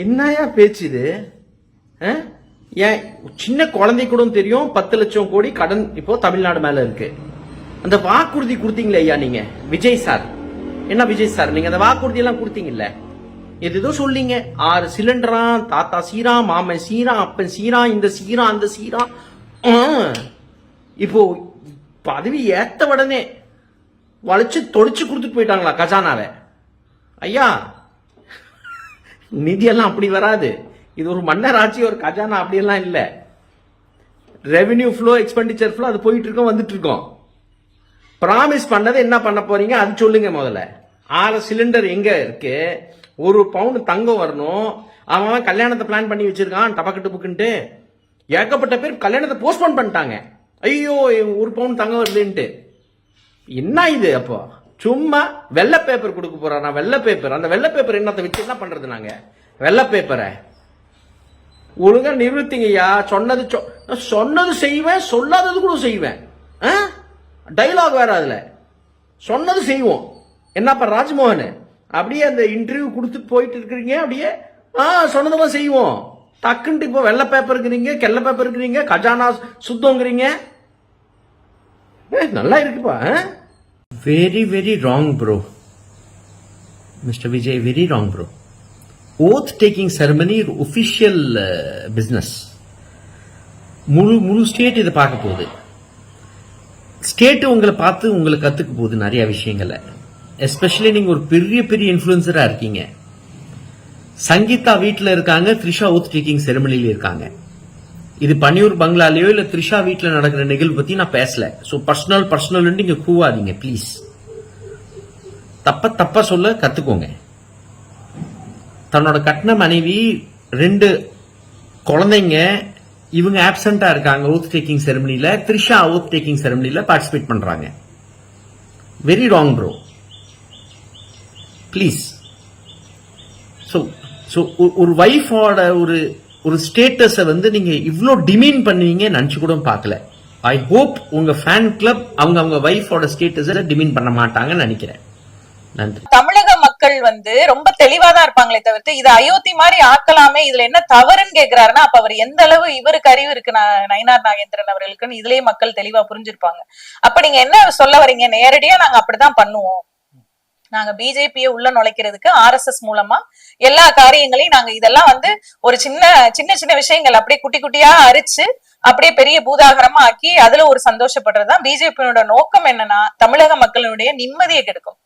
என்னையா பேச்சு இது? ஏன் சின்ன குழந்தை கூட தெரியும் 10 லட்சம் கோடி கடன் இப்போ தமிழ்நாடு மேல இருக்கு. அந்த வாக்குறுதி கொடுத்தீங்களே ஐயா நீங்க விஜய் சார், என்ன விஜய் சார் நீங்க அந்த வாக்குறுதி எல்லாம் கொடுத்தீங்கல்ல, எதோ சொல்லிங்க 6 சிலிண்டரா, தாத்தா சீரா, மாமன் சீரா, அப்பன் சீரா, இந்த சீரா அந்த சீரா. இப்போ பதவி ஏத்த உடனே வளைச்சு தொடிச்சு கொடுத்துட்டு போயிட்டாங்களா கஜானாவை? ஐயா நிதி எல்லாம் அப்படி வராது. இது ஒரு மன்னர் ஆட்சி, ஒரு கஜானா அப்படியெல்லாம் இல்ல. ரெவென்யூ ஃப்ளோ, எக்ஸ்பெண்டிச்சர் ஃப்ளோ அது போயிட்டு இருக்கோம் வந்துட்டு இருக்கோம். ப்ராமிஸ் பண்ணதை என்ன பண்ண போறீங்க அது சொல்லுங்க முதல்ல. 6 சிலிண்டர் எங்க இருக்கு? 1 பவுன் தங்கம் வரணும். அவன் கல்யாணத்தை பிளான் பண்ணி வச்சிருக்கான் டபக்கு டபுக்குன்ட்டு. ஏகப்பட்ட பேர் கல்யாணத்தை போஸ்ட்போன் பண்ணிட்டாங்க. ஐயோ 1 பவுன் தங்கம் வருதுன்ட்டு. என்ன இது? அப்போ சும்மா வெள்ளை பேப்பர் கொடுக்க போறானா? வெள்ளை பேப்பர், அந்த வெள்ளை பேப்பர் என்னத்தை வச்சு என்ன பண்றது? நாங்க வெள்ளை பேப்பரை ஒழுங்கா நிறுத்திங்கய்யா. சொன்னது செய்வேன், சொல்லாதது கூட செய்வேன். டைலாக் வேற அதுல. சொன்னது செய்வோம். என்னப்பா ராஜ்மோகன் அப்படியே அந்த இன்டர்வியூ கொடுத்துட்டு போயிட்டு இருக்கிறீங்க. அப்படியே சொன்னதெல்லாம் செய்வோம். டக்குன்ட்டு இப்போ வெள்ளை பேப்பர் இருக்கிறீங்க, கெல்ல பேப்பர் இருக்கிறீங்க, கஜானா சுத்தங்கிறீங்க. நல்லா இருக்குப்பா. Very very wrong bro mister Vijay, very wrong bro. Oath taking ceremony official business. முழு ஸ்டேட் இதை பார்க்க போகுது. ஸ்டேட் உங்களை பார்த்து உங்களை கத்துக்க போகுது நிறைய விஷயங்களை. எஸ்பெஷலி நீங்க ஒரு பெரிய பெரிய இன்ஃபுளுசரா இருக்கீங்க. சங்கீதா வீட்டில் இருக்காங்க, த்ரிஷா ஓத் டேக்கிங் செரமனில இருக்காங்க. இது பன்னியூர் பங்களாலேயோ இல்ல த்ரிஷா வீட்டில் நடக்கிற நிகழ்வு பத்தி நான் பேசல. ஸோ பர்சனல் நீங்க கூவாதீங்க ப்ளீஸ். தப்பா சொல்ல கத்துக்கோங்க. தன்னோட கட்டின மனைவி 2 குழந்தைங்க இவங்க ஆப்சென்டா இருக்காங்க ஓத் டேக்கிங் செரமனில. த்ரிஷா ஓத் டேக்கிங் செரமனில பார்ட்டிசிபேட் பண்றாங்க. Very wrong bro please. So ஒரு வைஃபோட ஒரு ஸ்டேட்டஸ வந்து நீங்க இவ்ளோ டிமீன் பண்ணுவீங்க நினைச்சு கூட பார்க்கல. ஐ ஹோப் உங்க ஃபேன் கிளப் அவங்க வைஃபோட ஸ்டேட்டஸ டிமீன் பண்ண மாட்டாங்கன்னு நினைக்கிறேன். நன்றி. தமிழக மக்கள் வந்து ரொம்ப தெளிவாதான் இருப்பாங்களே தவிர்த்து இது அயோத்தி மாதிரி ஆக்கலாமே, இதுல என்ன தவறுன்னு கேக்குறாருன்னா அப்ப அவர் எந்த அளவு இவருக்கு அறிவு இருக்கு நயினார் நாகேந்திரன் அவர்களுக்குன்னு இதுலயே மக்கள் தெளிவா புரிஞ்சிருப்பாங்க. அப்ப நீங்க என்ன சொல்ல வரீங்க? நேரடியா நாங்க அப்படிதான் பண்ணுவோம், நாங்க பிஜேபியை உள்ள நுழைக்கிறதுக்கு RSS மூலமா எல்லா காரியங்களையும் நாங்க இதெல்லாம் வந்து ஒரு சின்ன விஷயங்கள் அப்படியே குட்டி குட்டியா அரிச்சு அப்படியே பெரிய பூதாகரமா ஆக்கி அதுல ஒரு சந்தோஷப்படுறதுதான் பிஜேபியோட நோக்கம். என்னன்னா தமிழக மக்களுடைய நிம்மதியை கெடுக்கும்.